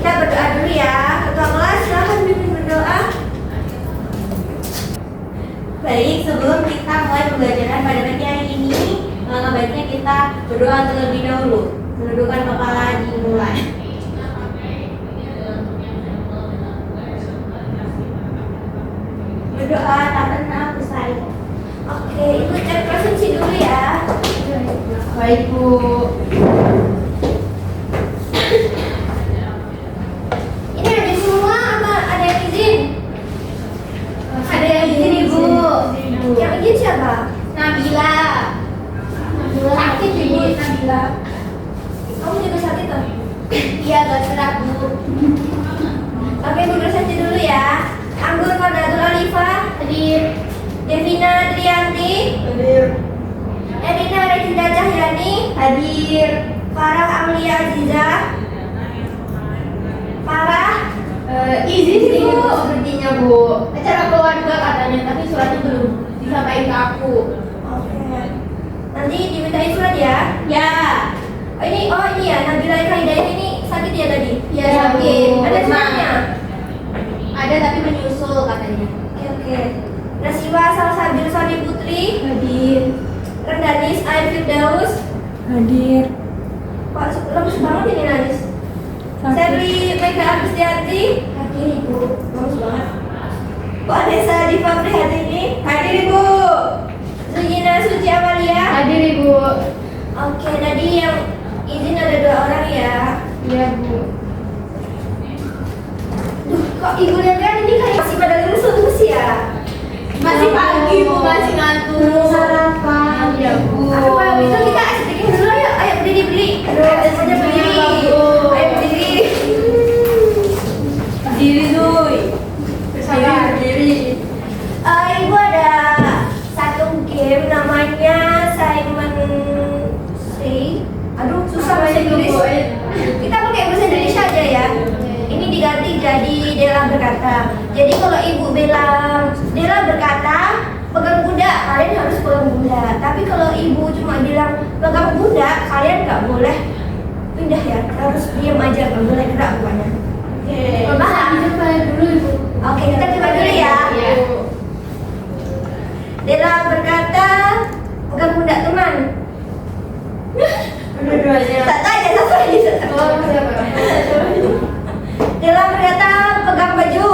Kita berdoa dulu ya. Ketua kelas silahkan pimpin berdoa. Baik, sebelum kita mulai pembelajaran pada pagi hari ini, baiknya kita berdoa terlebih dahulu. Menundukkan kepala dimulai. Berdoa tak pernah usai. Oke, ibu cek presensi dulu ya. Baik, Bu. Ini ada semua apa ada yang izin? Ada yang izin ibu. Yang izin siapa? Nabila. Sakit ibu Nabila. Kamu juga sakit toh? Iya, gak serak bu. Oke, ibu presensi dulu ya. Anggur Fadatul Alifah hadir. Devina Trianti hadir. Edina Reginda Cahyani hadir. Farah Amlia Aziza. Farah izin Bu sepertinya Bu. Acara keluarga katanya, tapi suratnya belum disampaikan ke aku. Oke. Nanti dimintain surat ya? Ya. Oh ini ya, Nabila Hidayat ini sakit ya tadi? Iya sakit. Ada suratnya? Ada tapi menyusul katanya. Oke. Nasiwa Salsabil Soni Putri hadir. Rendanis Air Firdaus Hadir. Kok lemes banget ini Nanis? Serli Mega Agustianti hadir ibu. Lemes banget. Kok Anessa Diva Prihatini hadir ibu. Zuyina Suci Amalia Hadir, Ibu. Oke, tadi yang izin ada 2 orang ya. Iya, Bu. Kok ibu lihat ini kayak masih pada lurus ya? Masih pagi, Bu, masih ngantuk. Sarapan. Iya, Bu. Aduh, kalau gitu kita sedikit dulu ya. Ayo berdiri. Aduh, saja berdiri. Ayo berdiri. Berdiri, Zuy. Berdiri. Ibu ada satu game namanya Simon Say. Aduh, susah bahasa Inggris. Kita pakai bahasa Indonesia aja ya. Ini diganti jadi Dela berkata. Jadi kalau ibu bilang Dela berkata pegang bunda, kalian harus pegang bunda. Tapi kalau ibu cuma bilang pegang bunda, kalian nggak boleh pindah ya. Harus diam aja, nggak boleh gerak pokoknya. Oke. Paham? Coba dulu, Ibu. Oke, kita coba dulu ya. Iya. Dela berkata pegang bunda teman. Dua-duanya. Tak tanya satu lagi. Oh, siapa? Dela berkata pegang baju.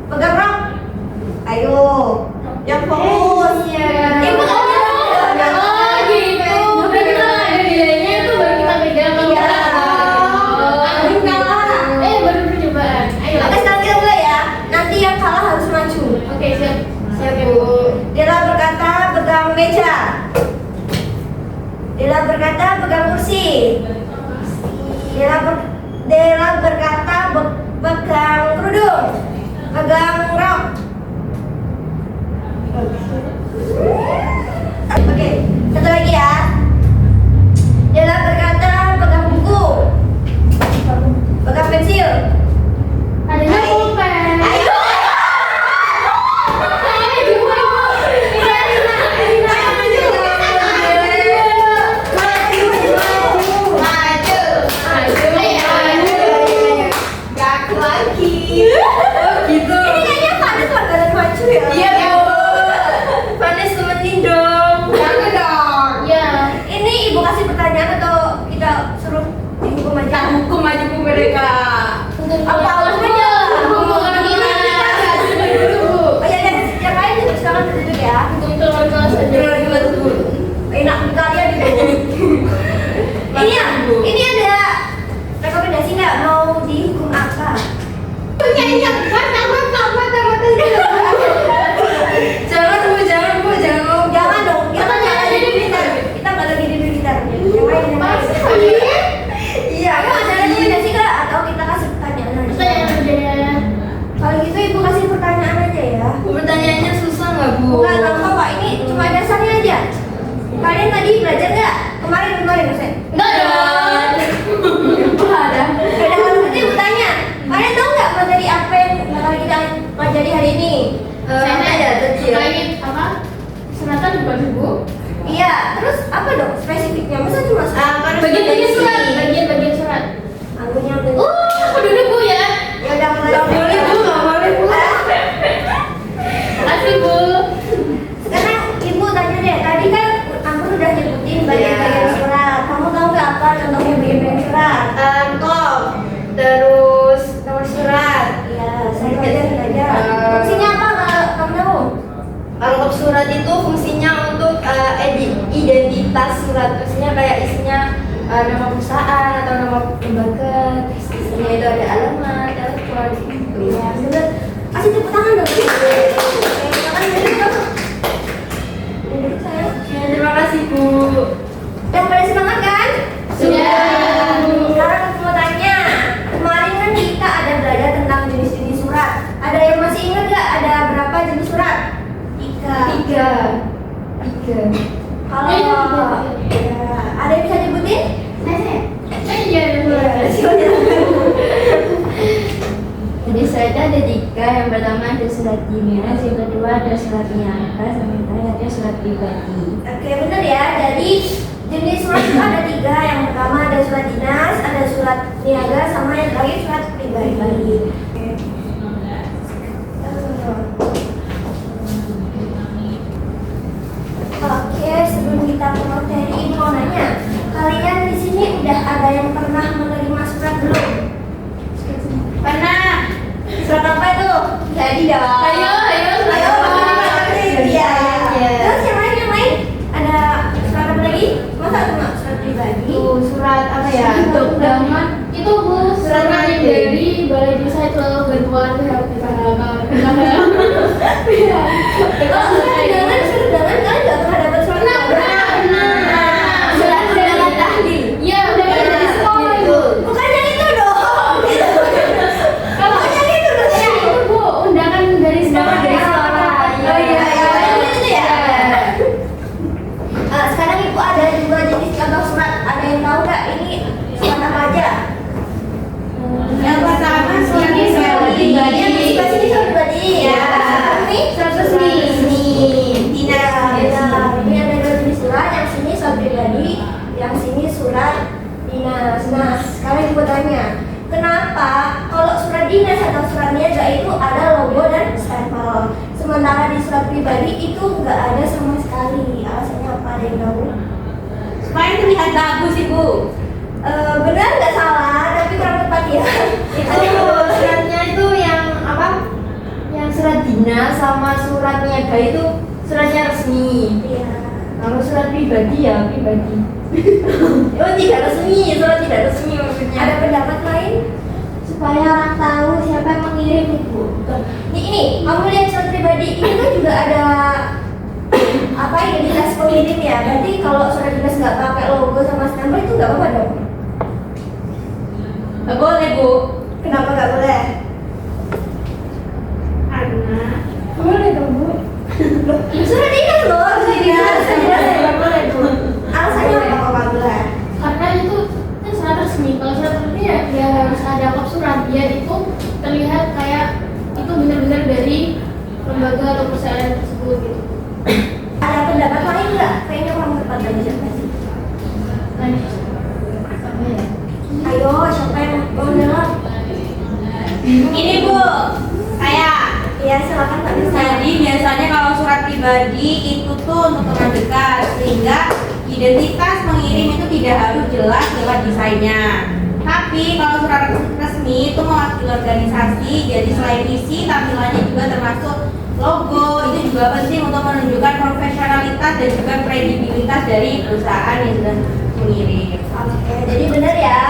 Pegang rok. Ayo. Yang fokus. Ibu nggak bisa. Oh, gitu. Udah kita ada nilainya itu baru kita pegang. Iya. Aku kalah. Baru percobaan. Ayo. Oke, sekarang kita mulai ya. Nanti yang kalah harus maju. Oke, siap. Siap, Bu. Dela berkata pegang meja. Dela berkata pegang kursi. Dela berkata pegang kerudung. Pegang rok. Oke, satu lagi ya. Dela berkata pegang buku. Pegang pensil. Adanya pulpen. Ayo. Gitu. Ini kayaknya Panis bakalan maju ya. Iya, Bu. Panis temenin dong. Jangan dong. Iya. Ini ibu kasih pertanyaan atau kita suruh dihukum aja? Hukum aja Bu mereka. Apa alasannya? Hukum orang gila. Oh ya, yang lain juga silakan duduk ya. Hukum keluarga saja. Enak di kalian itu. Ini ada rekomendasi nggak mau dihukum apa? Jangan dong. Kita nggak lagi di Twitter. Kita nggak lagi di Twitter. Yang lain. Iya, ada rekomendasi nggak? Atau kita kasih pertanyaan aja? Kalau gitu ibu kasih pertanyaan aja ya. Pertanyaannya susah nggak Bu? Bukan apa-apa, ini cuma dasarnya aja. Kalian tadi belajar nggak? Kemarin Ustaz? Enggak dong. Ada. Udah kalau gitu ibu tanya. Kalian tahu nggak materi apa yang bakal kita pelajari hari ini? Saya ada kecil. Terkait apa? Sunatan bukan Bu? Iya, terus apa dong spesifiknya? Masa cuma Bagian-bagian surat. Bagian-bagian surat. Anggunnya Surat itu fungsinya untuk identitas surat, maksudnya kayak isinya nama perusahaan atau nama lembaga, terus isinya itu ada alamat, telepon gitu. Ya, bener. Kasih tepuk tangan dong. Ya, terima kasih Bu. Udah pada semangat kan? Sudah. Sekarang aku mau tanya, kemarin kan kita ada belajar tentang jenis-jenis surat. Ada yang masih ingat gak ada berapa jenis surat? Tiga. Kalau ya, ada yang bisa nyebutin? Iya. Jadi suratnya ada tiga. Yang pertama ada surat dinas, yang kedua ada surat niaga, sama yang terakhir ada surat pribadi. Oke, benar ya. Jadi jenis surat itu ada tiga. Yang pertama ada surat dinas, ada surat niaga, sama yang terakhir surat pribadi. Oke, sebelum kita ke materi, Ibu mau nanya, kalian di sini udah ada yang pernah menerima surat belum? Pernah. Surat apa itu? Jadi dong. Ayo. Iya. Terus yang lain? Ada surat apa lagi? Masa cuma surat pribadi? Tuh surat apa ya? Untuk daman. Itu Bu, surat yang dari Balai Desa itu bantuan PHK. Surat undangan kalian nggak pernah dapat surat undangan? Surat undangan tahlil. Iya, udah dari sekolah itu. Bukan yang itu dong. Kalau Bukan yang itu dong. ya itu Bu, undangan dari sekolah. Oh iya, itu ya. Sekarang Ibu ada dua jenis contoh surat. Ada yang tahu nggak ini surat apa aja? Yang pertama surat Yang pribadi. sebelah sini surat pribadi. Ya. Ini surat resmi. Dinas. Ini ada dua jenis surat. Yang sini surat pribadi, yang sini surat dinas. Nah, sekarang Ibu tanya, kenapa kalau surat dinas atau surat niaga itu ada logo dan stempel, sementara di surat pribadi itu nggak ada sama sekali? Alasannya apa? Ada yang tahu? Supaya terlihat bagus Ibu. Benar nggak salah, tapi kurang tepat ya. Itu suratnya itu yang apa? Yang surat dinas sama surat niaga itu suratnya resmi. Iya. Kalau surat pribadi ya pribadi. Oh, tidak resmi, surat tidak resmi maksudnya. Ada pendapat lain? Supaya orang tahu siapa yang mengirim itu. Ini, kamu lihat surat pribadi ini kan juga ada apa identitas pengirim ya. Berarti kalau surat dinas nggak pakai logo sama stempel itu nggak apa-apa dong? Nggak boleh Bu. Kenapa nggak boleh? Karena Boleh dong Bu. Surat dinas loh, surat dinas nggak boleh Bu. Alasannya apa kok nggak boleh? Karena itu kan surat resmi. Kalau surat resmi ya harus ada kop surat. Biar itu terlihat kayak itu benar-benar dari lembaga atau perusahaan tersebut gitu. Ada pendapat lain nggak? Kayaknya kurang tepat dari siapa sih? apa ya? Ayo, siapa yang mau jawab? Ini Bu, saya. Iya, silakan Kak Nisa. Jadi biasanya kalau surat pribadi itu tuh untuk teman dekat, sehingga identitas pengirim itu tidak harus jelas lewat desainnya. Tapi kalau surat resmi itu mewakili organisasi, jadi selain isi, tampilannya juga termasuk logo. Itu juga penting untuk menunjukkan profesionalitas dan juga kredibilitas dari perusahaan yang sudah mengirim. Oke, jadi benar ya.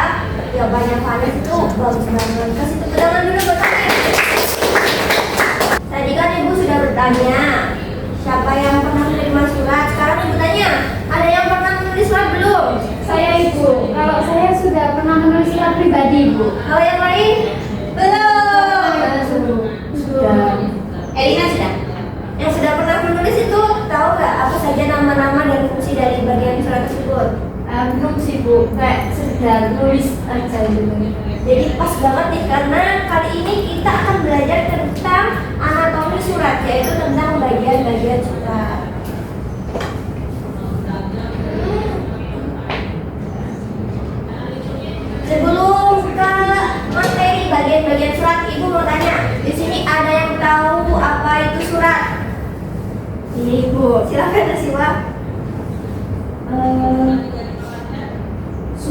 Jawabannya Vanessa itu bagus banget. Kasih tepuk tangan dulu buat Vanessa. Tadi kan Ibu sudah bertanya siapa yang pernah menerima surat. Sekarang Ibu tanya, ada yang pernah menulis surat belum? Saya Ibu. Kalau saya sudah pernah menulis surat pribadi Bu. Kalau yang lain? Belum. Sudah. Elina sudah. Yang sudah pernah menulis itu tahu nggak apa saja nama-nama dan fungsi dari bagian surat tersebut? Belum sih Bu, kayak sekedar nulis aja gitu. Jadi pas banget nih karena kali ini kita akan belajar tentang anatomi surat, yaitu tentang bagian-bagian surat. Sebelum ke materi bagian-bagian surat, Ibu mau tanya, di sini ada yang tahu apa itu surat? Ibu, silakan Nasiwa.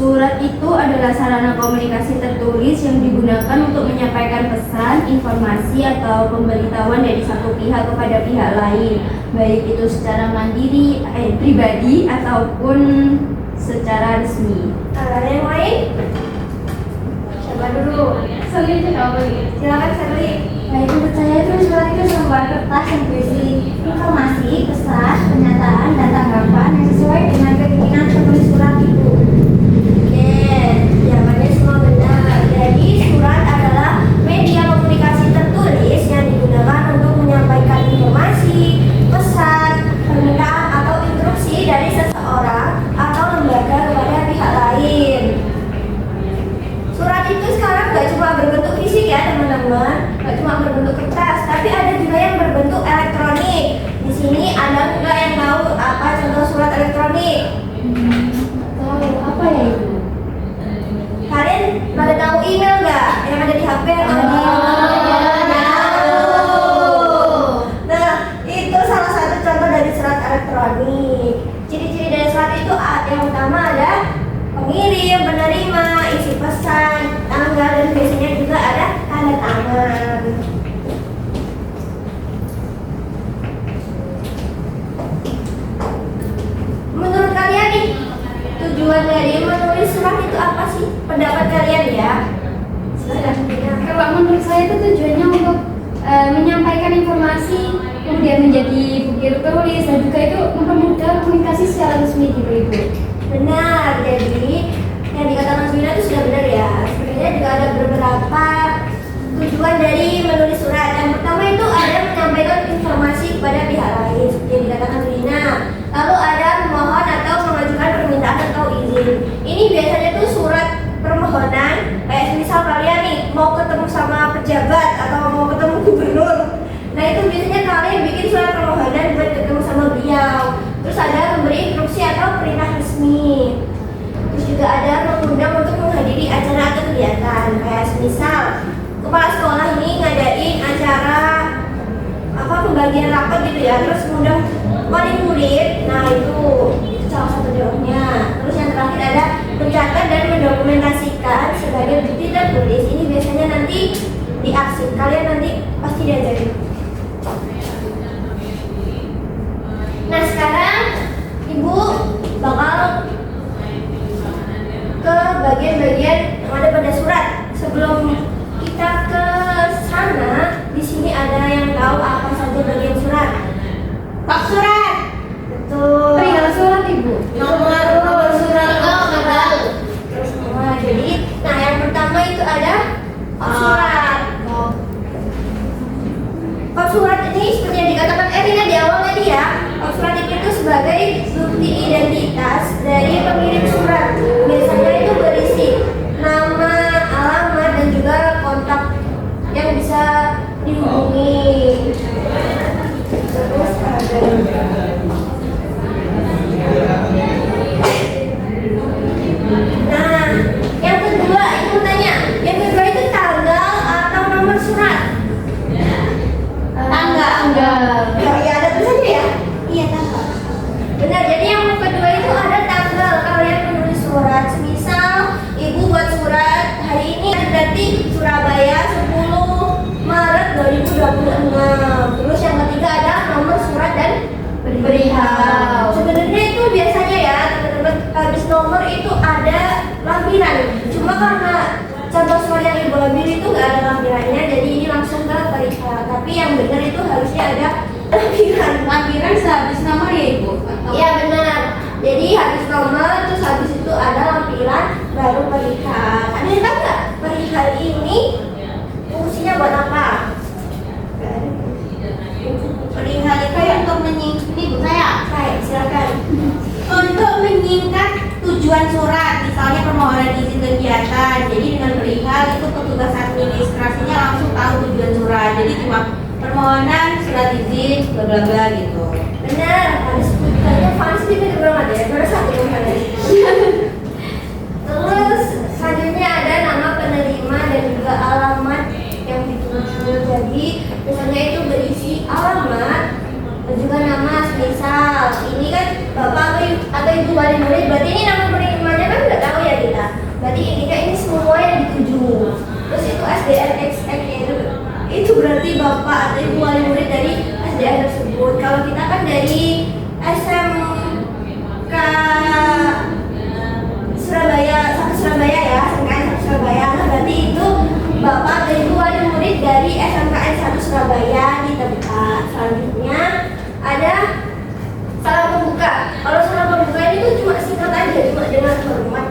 Surat itu adalah sarana komunikasi tertulis yang digunakan untuk menyampaikan pesan, informasi, atau pemberitahuan dari satu pihak kepada pihak lain, baik itu secara mandiri, pribadi, ataupun secara resmi. Ada yang lain? Siapa dulu? Sally aja nggak apa nih? Silakan Sally. Baik, menurut saya itu surat itu sebuah kertas yang berisi informasi, pesan, pernyataan, dan tanggapan yang sesuai dengan keinginan penulis surat itu. Oke, jawabannya semua benar. Jadi surat adalah media komunikasi tertulis yang digunakan untuk menyampaikan informasi, pesan, permintaan atau instruksi dari seseorang atau lembaga kepada pihak lain. Surat itu sekarang nggak cuma berbentuk fisik ya teman-teman, nggak cuma berbentuk kertas, tapi ada juga yang berbentuk elektronik. Di sini ada juga yang tahu apa contoh surat elektronik? Tahu apa ya itu? Kalian pada tahu email nggak? Yang ada di HP atau di Nah, itu salah satu contoh dari surat elektronik. Ciri-ciri dari surat itu yang utama ada pengirim, penerima, isi pesan, tanggal, dan biasanya juga ada tanda tangan. Menurut kalian nih, tujuan dari menulis surat itu apa sih? Pendapat kalian ya? Silakan. Kalau menurut saya itu tujuannya untuk menyampaikan informasi, kemudian menjadi bukti tertulis, dan juga itu mempermudah komunikasi secara resmi gitu Ibu. Benar, jadi yang dikatakan Zuna itu sudah benar ya. Sebenarnya juga ada beberapa tujuan dari menulis surat. Yang pertama itu ada menyampaikan informasi kepada pihak lain seperti yang dikatakan Zuna. Lalu ada memohon atau mengajukan permintaan atau izin. Ini biasanya tuh surat permohonan, kayak misal kalian nih mau ketemu sama pejabat atau mau ketemu gubernur. Nah itu biasanya kalian bikin surat permohonan buat ketemu sama beliau. Terus ada memberi instruksi atau perintah resmi. Terus juga ada mengundang untuk menghadiri acara atau kegiatan. Kayak misal kepala sekolah ini ngadain acara pembagian rapat gitu ya. Terus mengundang wali murid. Nah itu salah satu jawabnya. Terus yang terakhir ada mencatat dan mendokumentasikan sebagai bukti tertulis. Ini biasanya nanti diarsip. Kalian nanti pasti diajarin. Nah sekarang Ibu bakal ke bagian-bagian yang ada pada surat. Sebelum kita ke sana, di sini ada yang tahu apa saja bagian surat? Bab surat. Betul. Perihal surat Ibu. Nomor surat tanggal. Terus semua. Jadi, nah yang pertama itu ada bab surat. Bab surat ini seperti yang dikatakan Erina di awal tadi ya. Bab surat itu sebagai bukti identitas dari pengirim surat. Biasanya itu berisi nama, alamat, dan juga kontak yang bisa dihubungi. Terus ada nah, yang kedua itu tanya, yang kedua itu tanggal atau nomor surat? Tanggal. Ya ada tulisannya ya? Iya tanggal. Benar. Jadi yang kedua itu ada tanggal. Kalian menulis surat. Misal Ibu buat surat hari ini berarti Surabaya 10 Maret 2026. Terus yang ketiga ada nomor surat dan perihal. Sebenarnya itu biasanya ya teman-teman habis nomor itu ada lampiran. Cuma karena contoh surat yang Ibu ambil itu nggak ada lampirannya, jadi ini langsung ke perihal. Tapi yang benar itu harusnya ada lampiran. Lampiran sehabis nomor ya Ibu? Iya benar. Jadi habis nomor terus habis itu ada lampiran baru perihal. Ada yang tahu nggak perihal ini fungsinya buat apa? Perihal itu untuk menyingkat, ini Bu saya. Baik, silakan. Untuk menyingkat tujuan surat, misalnya permohonan izin kegiatan. Jadi dengan perihal itu petugas administrasinya langsung tahu tujuan surat. Jadi cuma permohonan, surat izin, bla bla bla gitu. Benar, harus kayaknya Fans di pinggir banget ya, baru satu kali. Terus selanjutnya ada nama penerima dan juga alamat yang dituju. Jadi biasanya itu berisi alamat dan juga nama. Misal ini kan bapak atau ibu wali murid, berarti ini nama penerimanya kan nggak tahu ya kita. Berarti intinya ini semua yang dituju. Terus itu SDN itu berarti bapak atau ibu wali murid dari SDN tersebut. Kalau kita kan dari SMK Surabaya, satu Surabaya ya, SMKN 1 Surabaya. Nah, berarti itu bapak atau ibu wali murid dari SMKN 1 Surabaya di tempat. Selanjutnya ada salam pembuka. Kalau salam pembuka ini tuh cuma singkat aja, cuma dengan hormat.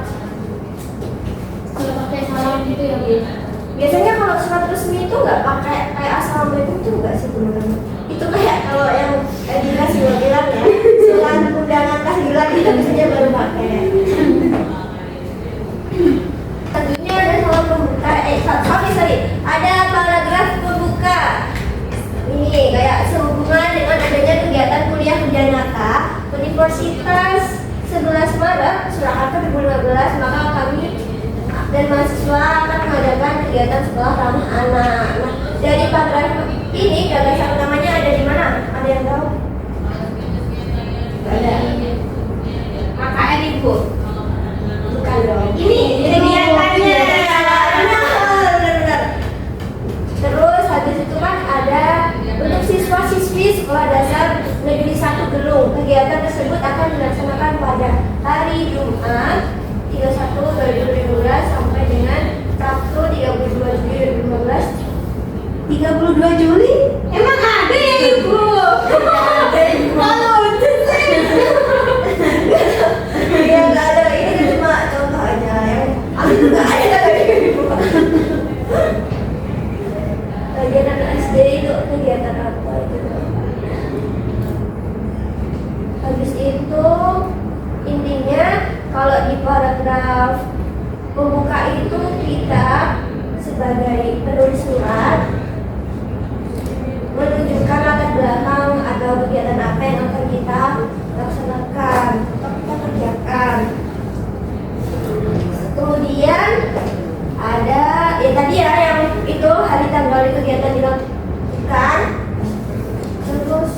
Kalau pakai salam gitu ya Bu. Biasanya kalau surat resmi itu nggak pakai kayak assalamualaikum itu nggak sih teman-teman? Itu kayak kalau yang dikasih bilang ya, surat undangan tahlilan itu biasanya baru pakai. Tentunya ada salam pembuka, sorry, ada paragraf pembuka. Ini kayak sehubungan dengan adanya kegiatan kuliah kerja nyata Universitas 11 Maret Surakarta 2015, maka kami dan mahasiswa akan mengadakan kegiatan sekolah ramah anak. Nah, dari paragraf ini gagasan utamanya ada di mana? Ada yang tahu? Gak ada. KKN Ibu. Bukan dong. Ini kegiatannya. Benar. Terus habis itu kan ada untuk siswa-siswi sekolah dasar negeri 1 Gelung. Kegiatan tersebut akan dilaksanakan pada hari Jumat 31 2015 sampai dengan Sabtu 32 Juli 2015. 32 Juli? Emang ada ya Ibu? Ada Ibu. Oh, lucu sih. Ya nggak ada, ini kan cuma contoh aja yang aku juga ada dari Ibu. Kegiatan SD itu kegiatan apa itu? Habis itu intinya kalau di paragraf pembuka itu kita sebagai penulis surat menunjukkan latar belakang atau kegiatan apa yang akan kita laksanakan atau kita kerjakan. Kemudian ada ya tadi ya yang itu hari tanggal kegiatan dilakukan. Terus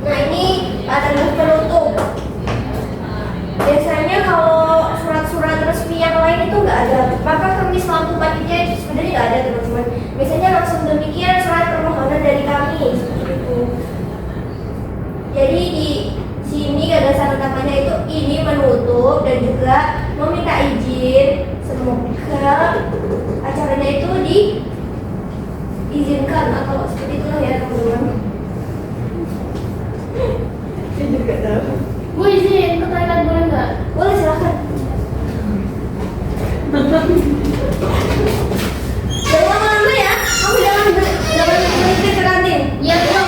nah ini paragraf penutup. Biasanya kalau surat-surat resmi yang lain itu nggak ada, maka kami selaku panitia itu sebenarnya nggak ada teman-teman. Biasanya langsung demikian surat permohonan dari kami seperti itu. Jadi di sini gagasan utamanya itu ini menutup dan juga meminta izin semoga acaranya itu diizinkan atau seperti itulah ya teman-teman. Saya juga tahu. Bu izin ke toilet boleh nggak? Boleh silakan. Jangan lama-lama ya. Kamu jangan berhenti ke kantin. Iya Bu.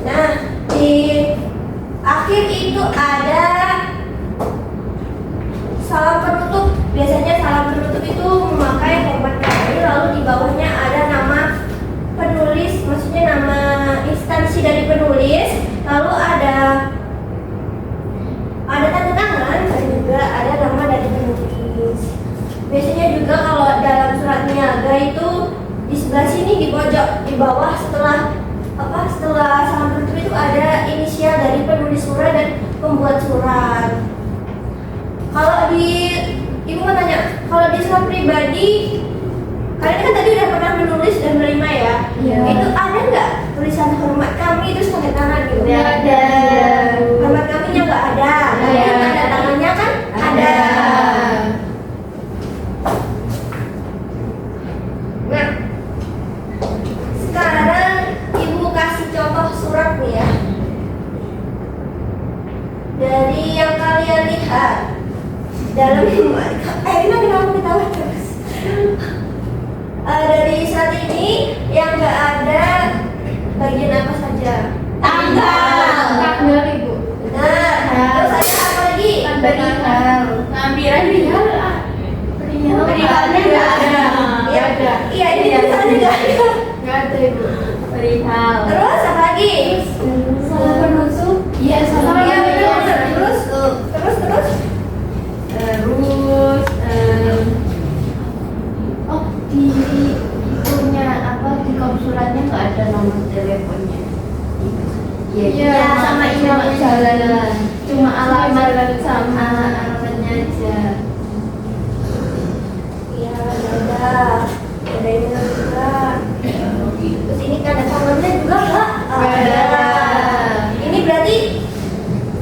Nah, di akhir itu ada salam penutup. Biasanya salam penutup itu memakai format kami, lalu di bawahnya ada nama penulis, maksudnya nama instansi dari penulis, lalu ada tanda tangan dan juga ada nama dari penulis. Biasanya juga kalau dalam surat niaga itu di sebelah sini di pojok di bawah setelah salam penutup itu ada inisial dari penulis surat dan pembuat surat. Kalau di ibu mau tanya, kalau di surat pribadi kalian kan tadi udah pernah menulis dan menerima ya? Iya. Itu ada nggak tulisan hormat kami itu tanda tangan gitu? Nggak ada. Hormat kaminya nggak ada. Tapi Iya. tanda tangannya kan ada. Nah, sekarang ibu kasih contoh surat nih ya. Dari yang kalian lihat dalam Aina kenapa ketawa terus? Dari saat ini yang nggak ada bagian apa saja? Tanggal. Tanggal Ibu. Benar. Terus ada apa lagi? Perihal. Lampiran Perihal ah. Perihal. Perihalnya nggak ada. Iya, iya ini tulisannya nggak ada. Nggak ada Ibu. Perihal. Terus apa lagi? Salam penutup. Iya salam Iya benar. penutup. Terus Terus oh di itunya apa di suratnya nggak ada nomor teleponnya. Iya, sama cuma email jalan. Cuma alamat sama alamatnya aja. Iya, ada email juga. Terus ini tanda tangannya juga nggak? Ada. Ini berarti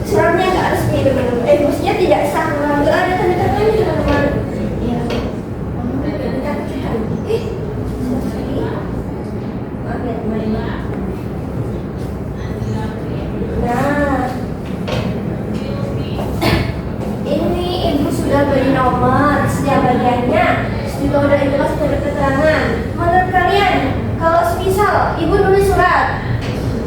suratnya nggak resmi teman-teman. Maksudnya tidak sah, nggak ada tanda tangannya teman-teman. Iya. Maaf ya teman-teman. Nah, ini ibu sudah beri nomor setiap bagiannya. Juga udah jelas dari keterangan. Menurut kalian, kalau semisal ibu nulis surat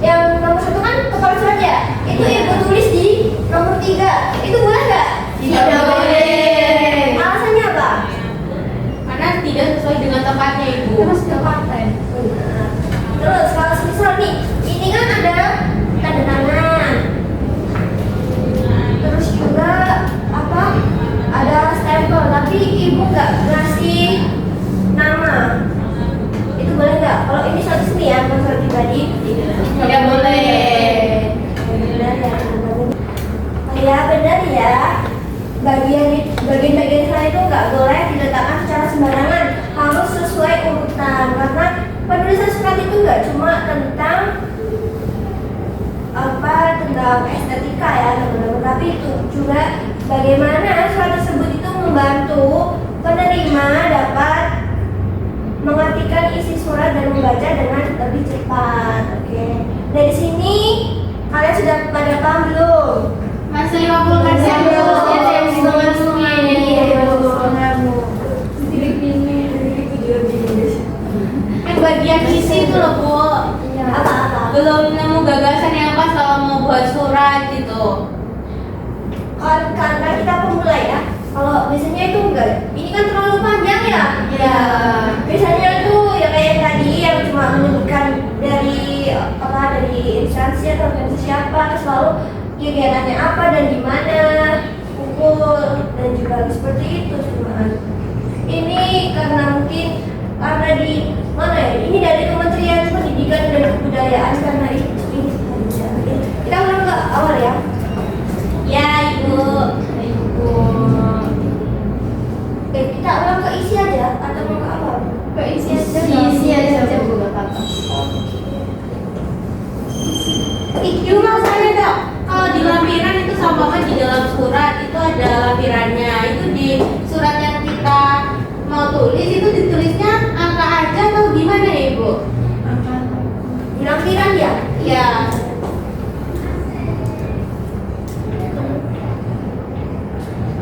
yang nomor 1 kan kepala surat ya, itu ibu tulis di nomor 3, itu boleh nggak? Tidak boleh. Alasannya apa? Karena tidak sesuai dengan tempatnya ibu. Terus sudah paten. Terus kalau semisal nih, ini kan ada tanda tangan. Terus juga apa? Ada stempel, tapi ibu nggak ngasih nama. Itu boleh nggak? Kalau ini surat resmi ya, bukan surat pribadi. Tidak boleh. Benar ya. Ya benar ya. Bagian-bagian surat itu nggak boleh diletakkan secara sembarangan. Harus sesuai urutan. Karena penulisan surat itu nggak cuma tentang tentang estetika ya teman-teman, tapi itu juga bagaimana surat tersebut itu membantu penerima dapat mengartikan isi surat dan membaca dengan lebih cepat. Oke. Dari sini kalian sudah pada paham belum? Masih 50% belum. Yang bagian isi itu loh bu. Apa-apa? Belum nemu gagasan yang pas kalau mau buat surat gitu. Karena kita pemula ya. Kalau biasanya itu enggak. Ini kan terlalu panjang ya. Iya. Biasanya itu ya kayak tadi yang cuma menyebutkan dari dari instansi atau organisasi apa, terus lalu kegiatannya apa dan di mana, pukul dan juga seperti itu cuma. Ini karena mungkin karena di mana ya? Ini dari Kementerian Pendidikan dan Kebudayaan karena ini kita ulang ke awal ya. Ya ibu. Kita ulang ke isi aja atau mau ke awal? ke isi aja. Isi aja, Bu, nggak apa-apa. Itu masalahnya dok. Kalau di lampiran itu sama di dalam surat itu ada lampirannya. Itu di surat yang kita mau tulis itu ditulisnya angka aja atau gimana ya ibu? Di lampiran ya? Ya.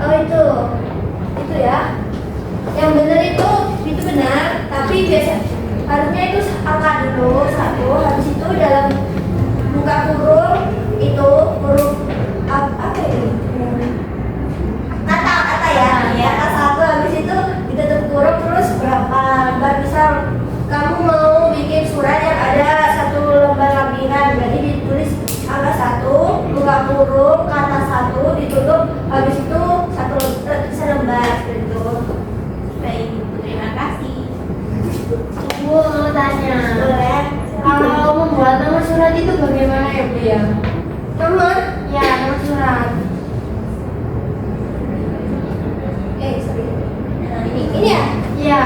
Oh itu ya. Yang benar itu benar, tapi biasa harusnya itu angka dulu 1, habis itu dalam buka kurung itu huruf apa ini? Kata ya, kata 1 habis itu ditutup kurung terus berapa lembar. Misal kamu mau bikin surat yang ada 1 lembar lampiran, berarti ditulis angka 1, buka kurung, kata 1, ditutup, habis itu 1 lembar gitu. Baik, terima kasih. Bu, mau tanya. Boleh? Kalau membuat nomor surat itu bagaimana ya Bu ya? Nomor? Ya, nomor surat. Sorry. Nah, ini ya? Iya.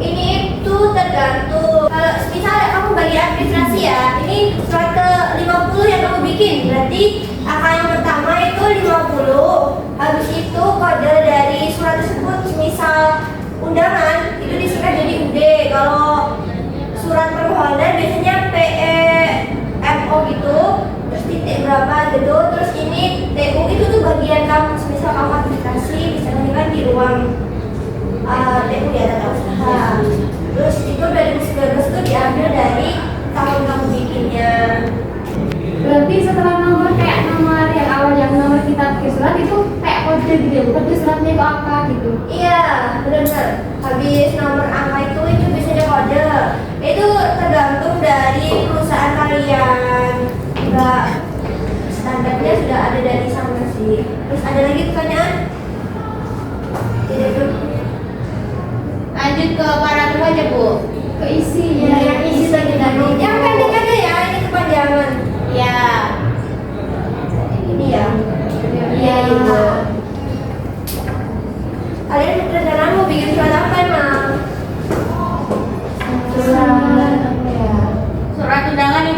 Ini itu tergantung. Kalau misalnya kamu bagi administrasi ya, ini surat ke 50 yang kamu bikin, berarti angka yang pertama itu 50. Habis itu kode dari surat tersebut, misal undangan itu disingkat jadi UD. Kalau surat permohonan biasanya PEMO gitu, terus titik berapa gitu, terus ini TU itu tuh bagian kamu, misal kamu administrasi, misalnya kan di ruang TU ya, tata usaha. Terus itu 2019 itu diambil dari tahun kamu bikinnya. Berarti setelah nomor kayak nomor yang awal yang nomor kita pakai surat itu kayak kode gitu ya, kode suratnya itu apa gitu. Iya, benar-benar. Habis nomor angka itu biasanya kode. Itu tergantung dari perusahaan kalian. Enggak standarnya sudah ada dari sana sih. Terus ada lagi pertanyaan? Tidak belum. Lanjut ke paragraf aja bu. Ke isi Ya, yang isi lagi tadi.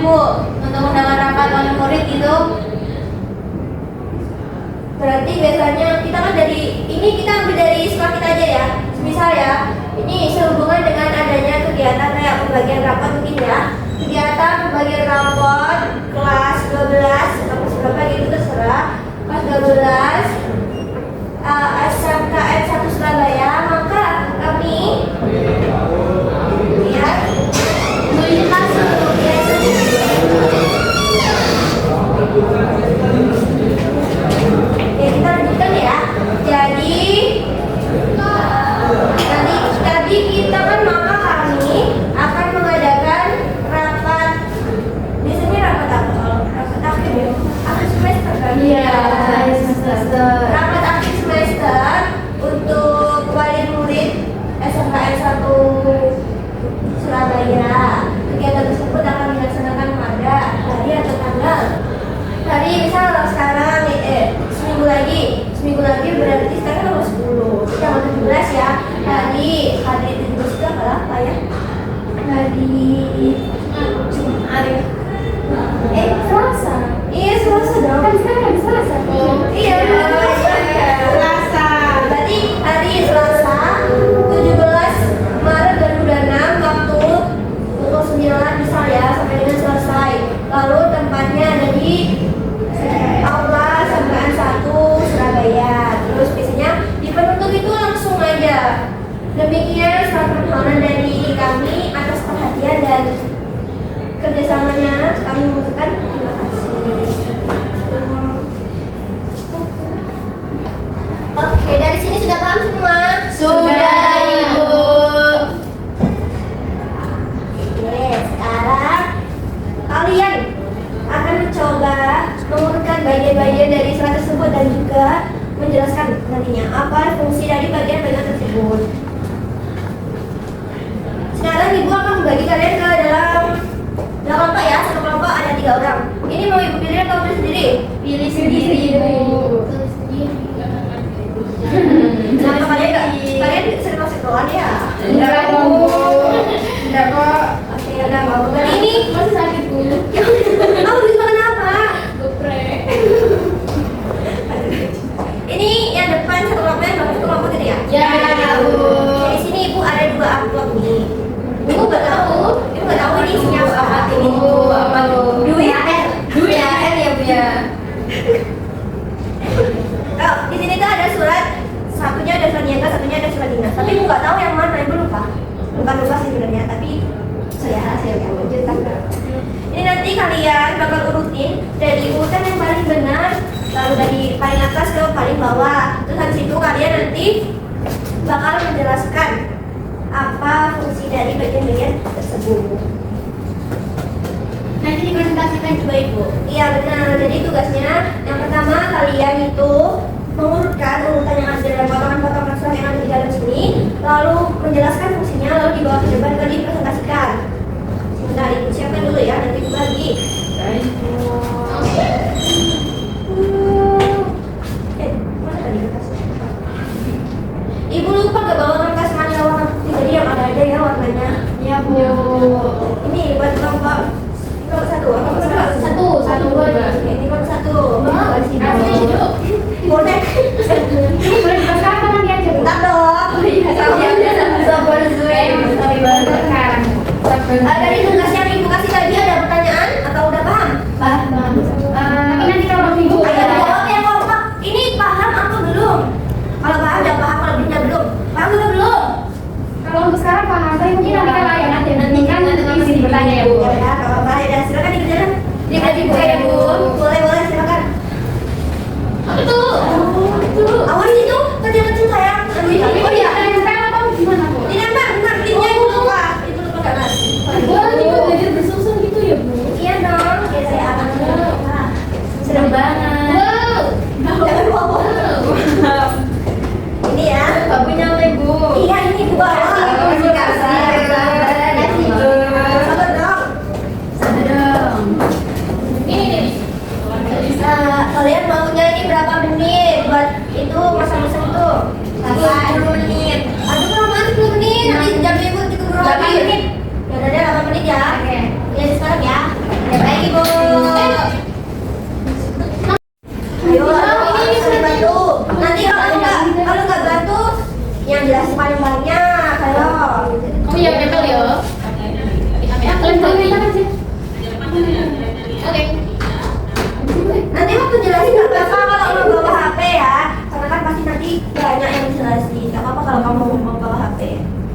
Bu untuk undangan rapat oleh murid gitu? Berarti biasanya kita kan kita ambil dari sekolah kita aja ya. Misal ya, ini sehubungan dengan adanya kegiatan kayak pembagian rapot mungkin ya. Kegiatan pembagian rapot kelas 12 atau berapa gitu terserah. Kelas 12 SMKN 1 Surabaya, maka kami ya kita lanjutkan ya. Jadi tadi kita kan maka kami akan mengadakan rapat. Biasanya rapat apa? Rapat akhir ya? Akhir semester kan? Iya, semester. Rapat akhir semester untuk wali murid SMKN 1 Surabaya. Kegiatan tersebut akan dilaksanakan pada hari atau tanggal. Hari misal sekarang seminggu lagi berarti sekarang tanggal 10, tanggal 17 ya. Hari 17 itu apa ya? Hari Jumat. Selasa. Iya, Selasa dong. Kan sekarang hari Selasa. Iya, Selasa. Berarti hari Selasa 17 Maret 2006 waktu pukul 9 misal ya sampai dengan selesai. Lalu tempatnya ada di Aula SMKN 1 Surabaya. Terus biasanya di penutup itu langsung aja. Demikian surat permohonan dari kami atas perhatian dan kerjasamanya. Kami mengucapkan terima kasih. Oke, dari sini sudah paham semua? Sudah, Ibu. Oke, sekarang kalian akan mencoba mengurutkan bagian-bagian dari surat tersebut dan juga menjelaskan nantinya apa fungsi dari bagian-bagian tersebut. Sekarang Ibu akan membagi kalian ke dalam kelompok ya. Satu kelompok ada 3 orang. Ini mau Ibu pilih atau pilih sendiri? Pilih sendiri, Ibu. Kenapa kalian sering masuk keluar ya? Enggak, Bu. Enggak kok. Oke, udah mau kali ini. Masih sakit Bu. Kamu bisa makan apa? Geprek. Ini yang depan satu kelompok yang belakang satu kelompok gitu ya? Ya, Bu. Di sini Ibu ada 2 amplop nih. Ibu nggak tahu ini isinya apa ini. Apa tuh? Duit R. Duit R ya, Bu ya. Oh, di sini tuh ada surat, satunya ada surat niaga, satunya ada surat dinas. Tapi Ibu nggak tahu yang mana, Ibu lupa. Bukan lupa sih sebenarnya, tapi saya yang lanjutkan. Ini nanti kalian bakal urutin dari urutan yang paling benar, lalu dari paling atas ke paling bawah. Terus habis itu kalian nanti bakal menjelaskan apa fungsi dari bagian-bagian tersebut. Nanti dipresentasikan juga, Ibu. Iya benar. Jadi tugasnya yang pertama kalian itu mengurutkan urutan yang ada dalam potongan-potongan surat yang ada di dalam sini, lalu menjelaskan fungsinya, lalu dibawa ke depan ke dipresentasikan. Sebentar Ibu siapkan dulu ya, nanti Ibu bagi. Mana tadi kertasnya? Ibu lupa gak bawa kertas mana warna putih, jadi yang ada aja ya warnanya. Ya Bu. Ini buat kelompok satu, Satu, dua. Ini kelompok 1. Asli, Boleh. Ini boleh dipasang apa nanti aja Bu? Bentar dong. Sabar Zui. Sorry banget sekarang. Dari tugas yang Ibu kasih tadi ada pertanyaan atau udah paham? Paham. Tapi nanti kalau Minggu Ayo jawab yang kompak. Ini paham atau belum? Kalau paham udah paham, kalau belum. Paham atau belum? kalau untuk sekarang paham, tapi mungkin nanti kalau yang nanti kan isi bertanya ya Bu. Ya, kalau apa ya silakan dikerjakan. Dikaji buka ya Bu. Boleh silakan. Itu. Awas itu kecil-kecil sayang. Oh iya, yang sekarang apa gimana Bu? Dilempar, bentar, timnya itu lupa. Itu lupa gak mas? Wah, ini kok belajar bersusun gitu ya Bu? Iya dong. Ya saya akan Serem banget. Wow. Jangan bawa. Ini ya. Babunya oleh Bu. Iya ini Bu. Terima kasih. Sabar dong. Sabar dong. Ini nih. Kalian maunya ini berapa menit buat itu masa-masa itu? 10 menit. Aduh kelamaan 10 menit. Nanti jam Ibu dikeburu 8 menit. Ya udah deh 8 menit ya. Oke. Ya sekarang ya.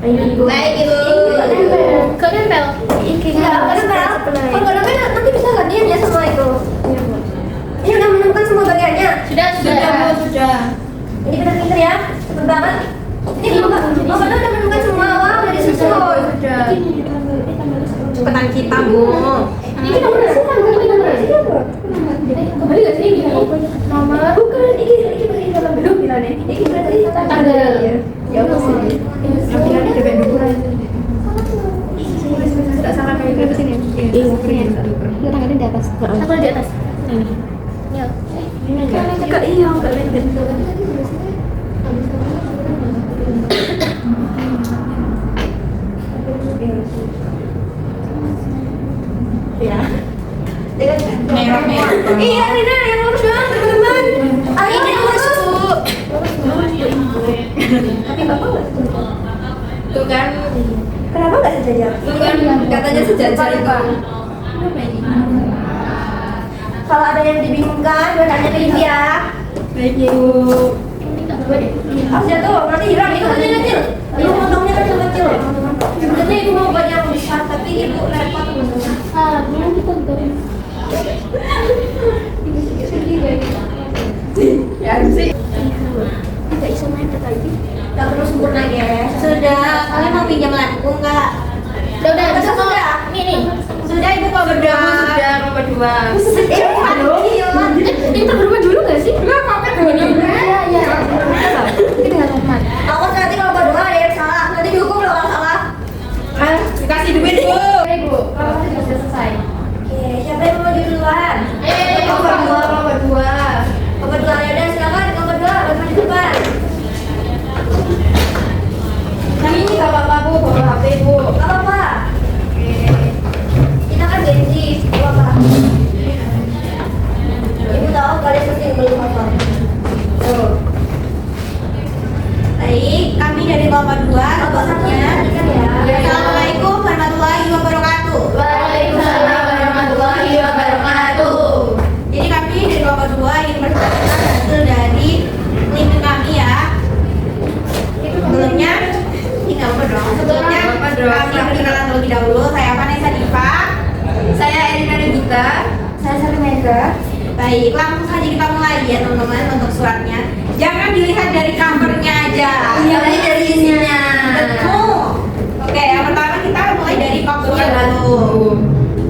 Baik ibu. Kok nempel? Enggak, kalau nggak nempel nanti bisa gantian ya semua itu. Ini udah menemukan semua bagiannya. Sudah. Sudah. Ini pinter-pinter ya, cepet banget. Ini bapak udah menemukan semua, wah udah disusun. Cepetan kita, Bu. Ini nomor surat, ini nomor apa? Kembali gak sih? Nomor bukan, ini belum bilangnya. Ini berarti Tanggal. Ya udah sih. Bilangnya coba dulu. Tidak sama kayak ke sini. Iya, keren. Itu tangannya di atas. Aku di atas. Ini. Ya. Iya, enggak lengket. Ya. Merah. Iya, Rina yang lurus doang, teman-teman. Ayo yang lurus, Bu. Tapi Bapak enggak setuju. Tuh kan. Kenapa enggak sejajar? Tuh kan katanya sejajar itu. Kalau ada yang dibingungkan, gue tanya ke Indi ya. Baik, Bu. Harus jatuh, nanti hilang. Itu kecil-kecil. Ayo potongnya kecil-kecil. Sebenarnya ibu mau banyak yang besar, tapi ibu repot teman-teman. Belum kita betul. Ya sih. Tidak bisa main kata ini. Tidak perlu sempurna, guys. Sudah. Kalian mau pinjam lampu enggak? Udah, bisa kok. Sudah. Nih. Sudah, Ibu kok berdua. Sudah, kok berdua. Kita berubah dulu gak sih? Enggak, kok berdua. Iya. Ini dengan teman. Aku nanti kalau berdua ada yang salah, nanti dihukum loh kalau salah. Dikasih duit, Bu. Oke, Bu. Kalau sudah selesai. Oke, siapa yang mau di duluan? Kau berdua. Kau berdua, ya udah silakan. Kau berdua, maju di depan. Kami ini enggak apa-apa, Bu. Bawa HP, Bu. Gak apa-apa. Kita kan Genji, gak apa-apa. Ibu tahu kalian pasti belum hafal. Tuh. Baik, kami dari Bapak 2 maksudnya. Assalamualaikum warahmatullahi wabarakatuh. Waalaikumsalam warahmatullahi wabarakatuh. Jadi kami dari Bapak 2 ingin memperkenalkan hasil dari link kami ya. Sebelumnya, ini apa dong? Sebelumnya kami perkenalan terlebih dahulu. Saya Vanessa Diva. Saya Erina Regita. Saya Sari Mega. Baik, langsung saja kita mulai ya teman-teman untuk suratnya. Jangan dilihat dari covernya aja. Iya, dari isinya. Betul. Oke, yang pertama kita mulai dari cover dulu.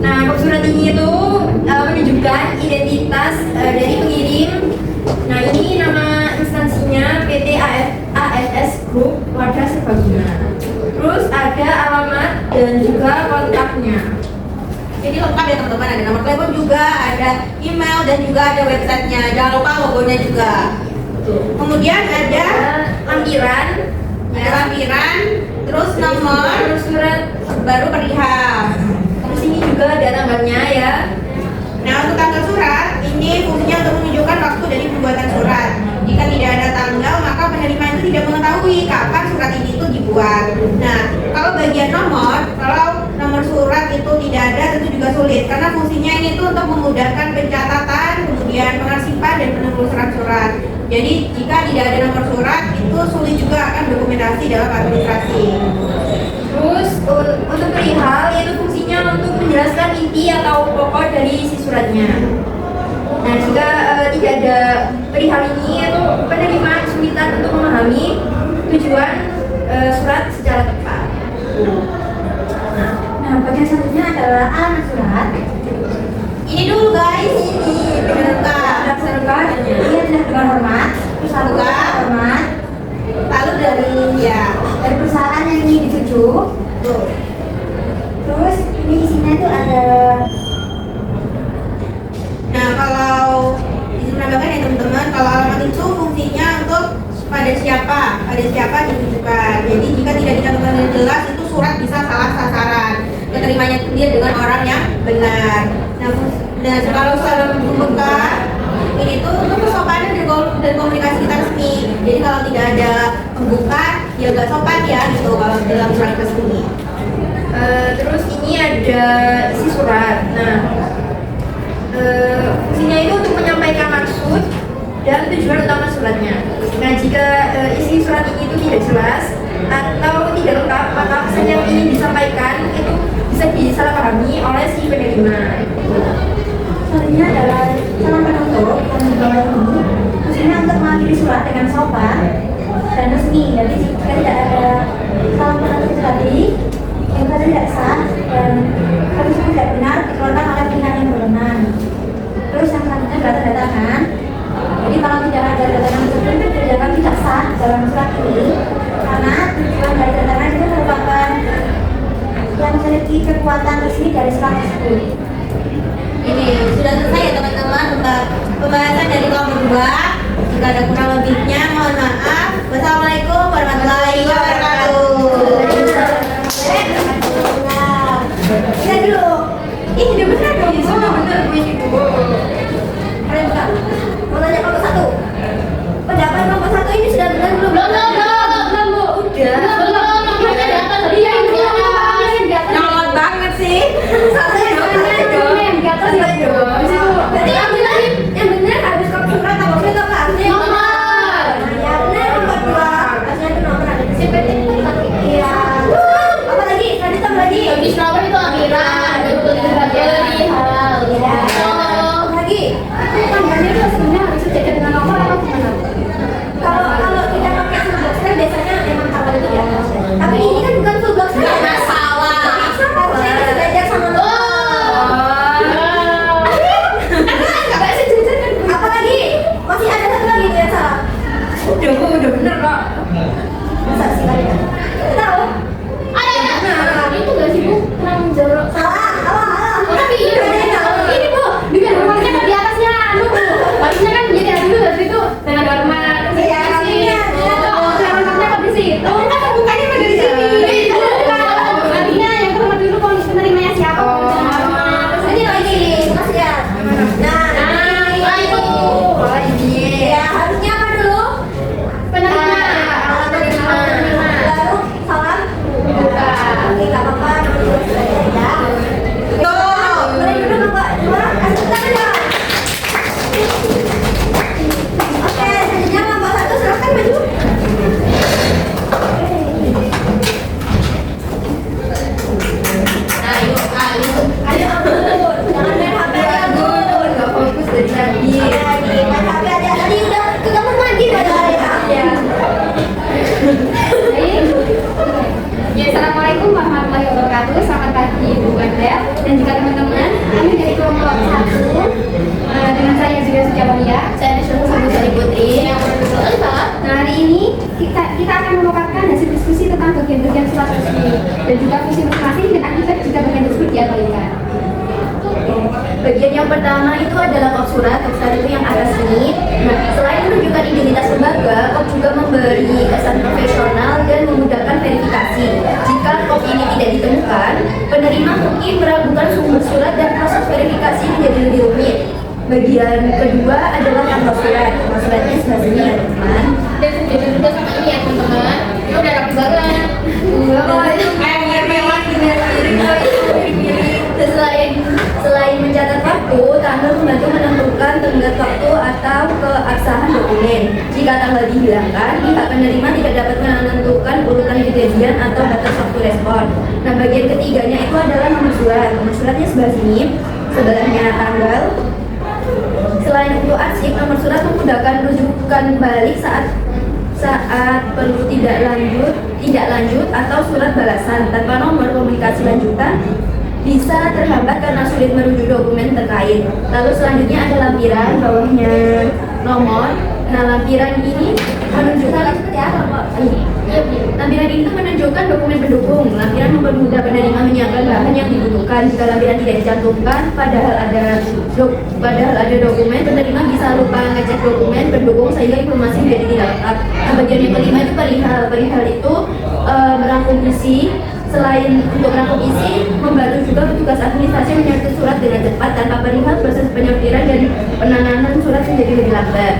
Nah, kop surat ini itu menunjukkan identitas dari pengirim. Nah, ini nama instansinya PT AFS Group Warga Serbaguna. Terus ada alamat dan juga kontaknya. Jadi lengkap ya teman-teman, ada nomor telepon juga, ada email dan juga ada websitenya. Jangan lupa logonya juga. Kemudian ada Lampiran, terus nomor surat baru perihal. Terus ini juga ada tanggalnya ya. Nah, untuk tanggal surat ini fungsinya untuk menunjukkan waktu dari pembuatan surat. Jika tidak ada tanggal, maka penerima itu tidak mengetahui kapan surat ini itu dibuat. Nah, kalau bagian nomor, kalau nomor surat itu tidak ada, tentu juga sulit karena fungsinya ini tuh untuk memudahkan pencatatan, kemudian pengarsipan dan penelusuran surat. Jadi jika tidak ada nomor surat, itu sulit juga akan dokumentasi dalam administrasi. Terus untuk perihal yaitu fungsinya untuk menjelaskan inti atau pokok dari isi suratnya. Nah, jika tidak ada perihal ini, yaitu penerima kesulitan untuk memahami tujuan surat secara tepat. Nah, bagian selanjutnya adalah alamat surat. Ini dulu guys, ini Sudah serkan, ini adalah dengan hormat, terus Buka. hormat lalu dari ya. dari perusahaan yang ingin dituju. Tuh. Terus ini isinya itu ada Nah, kalau izin menambahkan ya teman-teman, kalau alamat itu fungsinya untuk pada siapa ditujukan. Jadi jika tidak dicantumkan dengan jelas, itu surat bisa salah sasaran. Keterimanya dia dengan orang yang benar. Nah, kalau salah membuka ini tuh untuk kesopanan dan komunikasi kita resmi. Jadi kalau tidak ada pembuka, ya nggak sopan ya gitu kalau dalam surat resmi. terus ini ada isi surat. Nah, fungsinya itu untuk menyampaikan maksud dan tujuan utama suratnya. Nah, jika isi surat ini itu tidak jelas, atau tidak lengkap, maka pesan yang ingin disampaikan itu bisa disalahpahami oleh si penerima. Selanjutnya adalah salam penutup yang di bawah ini. Fungsinya untuk mengakhiri surat dengan sopan dan resmi. Jadi jika tidak ada salam penutup tadi, yang tadi tidak sah dan harusnya tidak benar dikeluarkan oleh pihak yang berwenang. Terus yang selanjutnya adalah tanda tangan. Jadi kalau tidak ada tanda tangan tertentu, dinyatakan tidak sah dalam surat ini karena tujuan dari tanda tangan itu merupakan yang memiliki kekuatan resmi dari surat tersebut. Ini sudah selesai ya teman-teman untuk pembahasan dari kelompok 2. Jika ada kurang lebihnya mohon maaf. Wassalamualaikum warahmatullahi wabarakatuh. Kita dulu. Ih, udah benar dong. Sudah benar kuis itu. Kalian buka. Mau tanya kelompok 1. Pendapat kelompok 1 ini sudah benar belum? Belum, Bu. Udah. Belum, makanya di atas tadi yang di atas. Nyolot banget sih. Santai dong. Santai dong. Berarti yang benar habis kop surat atau surat apa? Nomor. Ya benar nomor 2. Harusnya itu nomor ada di sini. Iya. Apa lagi? Tadi tambah lagi. Habis nomor itu akhiran. Betul dari hal. Iya. Oh. Lagi. Tanggalnya itu sebenarnya harus sejajar dengan nomor atau gimana? Kalau kita pakai full box kan biasanya emang tanggal itu di atas. Tapi ini kan bukan full box kan? Nggak masalah. Harusnya kita sejajar sama nomor. Nggak sejajar kan? Apa lagi? Masih ada satu lagi yang salah. Udah bener kok. Masa sih kalian? Tahu? Ada. Itu nggak sih, Bu? Kenang jorok. Salah. Oh, tapi ini Bu, dengan rumahnya kan di atasnya anu Bu. Harusnya kan jadi anu habis itu dengan hormat. Iya, iya. Hormatnya kok di situ. Bukannya pada di sini. Artinya yang hormat dulu kalau penerimanya siapa? Ini lagi, Mas ya. Nah, itu. Oh, ini. Ya, harusnya apa dulu? Penerima. Baru salam. Oke, nggak apa-apa. Ya. Boleh duduk, Mbak. Dua, kasih tangan ya. Oke, selanjutnya kelompok 1 silakan maju. Ayo, jangan main HP ya, Bu. Nggak fokus dari tadi. Main HP aja. Tadi udah ke kamar mandi pada ya. Ya, Assalamualaikum warahmatullahi wabarakatuh. Selamat pagi Ibu Anda dan juga teman-teman. Kami dari kelompok 1 dengan saya juga Sujawalia. Saya disuruh sama Sari Putri. Nah, hari ini kita akan memaparkan hasil diskusi tentang bagian-bagian surat resmi dan juga visi masing-masing dan akibat jika bagian tersebut diabaikan. Bagian yang pertama itu adalah kop surat itu yang atas ini. Nah, selain menunjukkan identitas lembaga, kop juga memberi kesan profesional dan memudahkan verifikasi. Jika kop ini tidak ditemukan, penerima mungkin meragukan sumber surat dan proses verifikasi menjadi lebih rumit. Bagian kedua adalah tanggal surat. Tanggal suratnya sebelah sini ya teman. Dan sejajar juga sama ini ya teman-teman. Ini udah rapi banget. Kayak mewah gini. Selain mencatat waktu, tanggal membantu menentukan tenggat waktu atau keabsahan dokumen. Jika tanggal dihilangkan, pihak penerima tidak dapat menentukan urutan kejadian atau batas waktu respon. Nah, bagian ketiganya itu adalah nomor surat. Nomor suratnya sebelah sini, sebelahnya tanggal. Selain untuk arsip, nomor surat memudahkan rujukan balik saat perlu tidak lanjut atau surat balasan. Tanpa nomor komunikasi lanjutan bisa terhambat karena sulit merujuk dokumen terkait. Lalu selanjutnya ada lampiran, bawahnya nomor. Nah, lampiran ini menunjukkan seperti apa, Pak? Lampiran ini menunjukkan dokumen pendukung. Lampiran mempermudah penerima menyiapkan bahan yang dibutuhkan. Jika lampiran tidak dicantumkan, padahal ada dokumen, penerima bisa lupa ngecek dokumen pendukung sehingga informasi menjadi tidak lengkap. Nah, bagian yang kelima itu perihal itu merangkum isi. Selain untuk merangkum isi, membantu juga petugas administrasi menyampaikan surat dengan cepat. Tanpa perihal, proses penyampiran dan penanganan surat menjadi lebih lambat.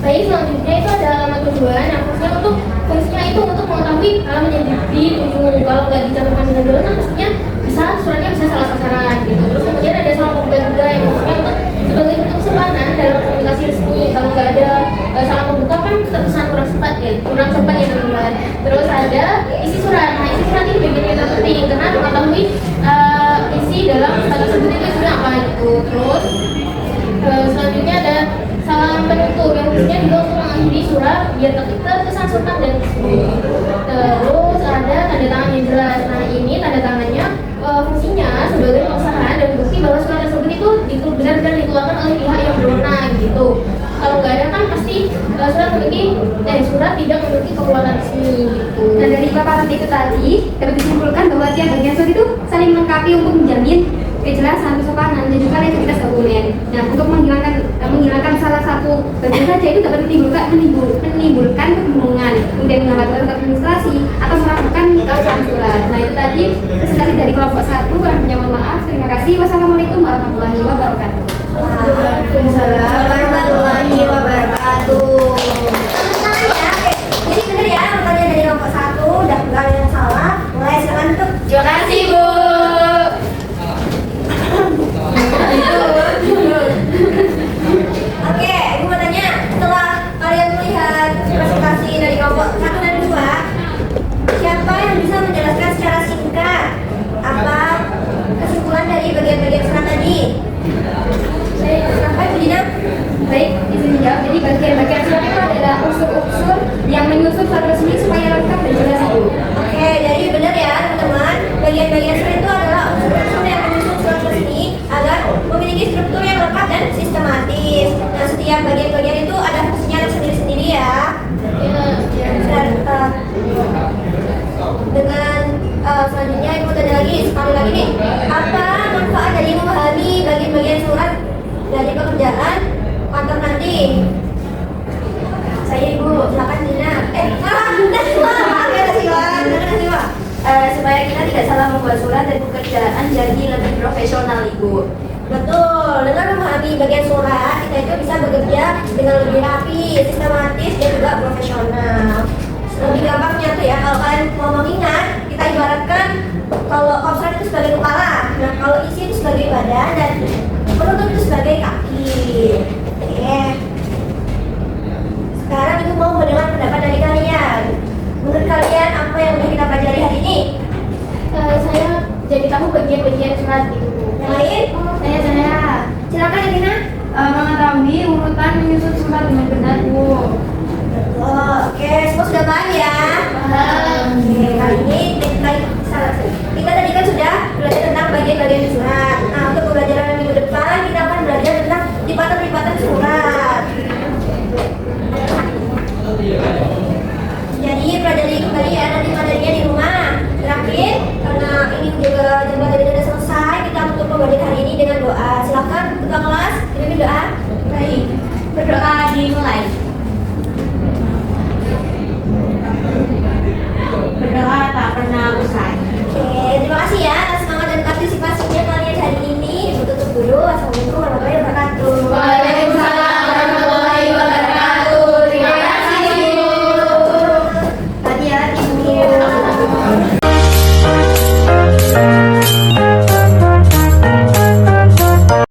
Baik, selanjutnya itu ada alamat tujuan. Nah, fungsinya itu untuk mengetahui alamat yang dituju. Kalau nggak dicantumkan dengan jelas, kan maksudnya suratnya bisa salah sasaran gitu. Terus kemudian ada salah pembuat juga yang maksudnya untuk sebagai bentuk kesempatan dalam komunikasi resmi. Kalau nggak ada salah pembuka kan terkesan kurang sempat ya biar tersansurkan dan resmi. Terus ada tanda tangan yang jelas. Nah ini tanda tangannya fungsinya sebagai pengesahan dan bukti bahwa surat tersebut itu benar-benar dikeluarkan oleh pihak yang berwenang gitu. Kalau nggak ada kan pasti surat tidak memiliki kekuatan resmi gitu. Dan dari paparan itu tadi dapat disimpulkan bahwa tiap bagian surat itu saling melengkapi untuk menjamin kejelasan, kesopanan, dan juga legalitas dokumen. Nah, untuk menghilangkan salah satu bagian saja itu dapat menimbulkan kebingungan, kemudian menghambat administrasi atau meragukan keabsahan surat. Nah, itu tadi presentasi dari kelompok 1. Kurang lebihnya mohon maaf. Terima kasih. Wassalamualaikum warahmatullahi wabarakatuh. Waalaikumsalam warahmatullahi wabarakatuh. Jadi benar ya, pertanyaan dari kelompok 1 udah nggak ada yang salah. Mulai silakan untuk. Terima kasih Bu. Oke, ibu mau tanya, setelah kalian melihat presentasi dari kelompok 1 dan 2, siapa yang bisa menjelaskan secara singkat apa kesimpulan dari bagian-bagian surat tadi? Sampai Bu Dina? Baik, izin menjawab. Jadi bagian-bagian surat itu adalah unsur-unsur yang menyusun surat resmi supaya lengkap dan jelas itu. Oke, jadi benar ya teman-teman, bagian-bagian surat itu adalah unsur-unsur yang menyusun surat resmi agar memiliki struktur yang lengkap dan sistematis. Nah, setiap bagian-bagian itu ada fungsinya sendiri-sendiri ya. Dengan selanjutnya ibu tanya lagi, sekali lagi nih, apa manfaat dari memahami bagian-bagian surat dari pekerjaan kantor nanti? Saya ibu, silakan Dina. Supaya kita tidak salah membuat surat dan pekerjaan jadi lebih profesional, Ibu. Betul, dengan memahami bagian surat, kita itu bisa bekerja dengan lebih rapi, sistematis, dan juga profesional. Lebih gampangnya tuh ya, kalau kalian mau mengingat, kita ibaratkan kalau surat itu sebagai kepala, nah kalau isi itu sebagai badan, dan penutup itu sebagai kaki. Oke. Sekarang itu mau mendengar pendapat dari kalian. Menurut kalian apa yang udah kita pelajari hari ini? Saya jadi tahu bagian-bagian surat gitu Bu. Yang lain? Saya. Silakan Dina. Mengetahui urutan menyusun surat dengan benar, Bu. Oke, semua sudah paham ya? Oke, kali ini kita tadi kan sudah belajar tentang bagian-bagian surat. Nah, untuk pembelajaran minggu depan kita akan belajar tentang lipatan-lipatan surat. Jadi pelajari kembali ya nanti materinya di rumah. Terakhir, karena ini juga jam belajar sudah selesai, kita tutup pembelajaran hari ini dengan doa. Silakan ketua kelas, pimpin doa. Baik, berdoa dimulai. Berdoa tak pernah usai. Oke, terima kasih ya atas